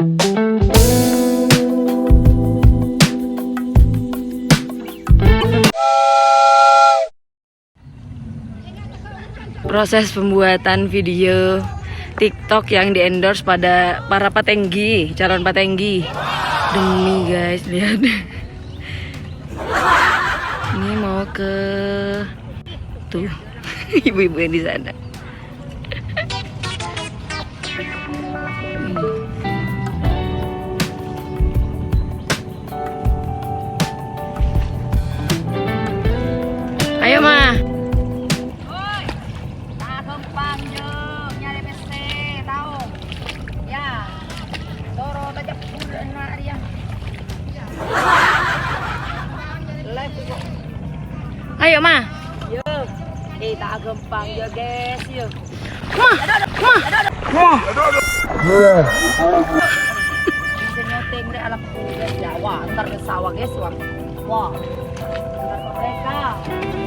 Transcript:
Proses pembuatan video TikTok yang di-endorse pada para patenggi, calon patenggi. Demi guys, lihat. Ini mau ke tuh ibu-ibu yang di sana. Ayo mah. Ayo mah. Yo, tak gampang yo guys yo. Mah. Bisa nyoteng deh alam guys ya. Wah, ntar ke sawah guys wah. Wah. Ntar ke mereka.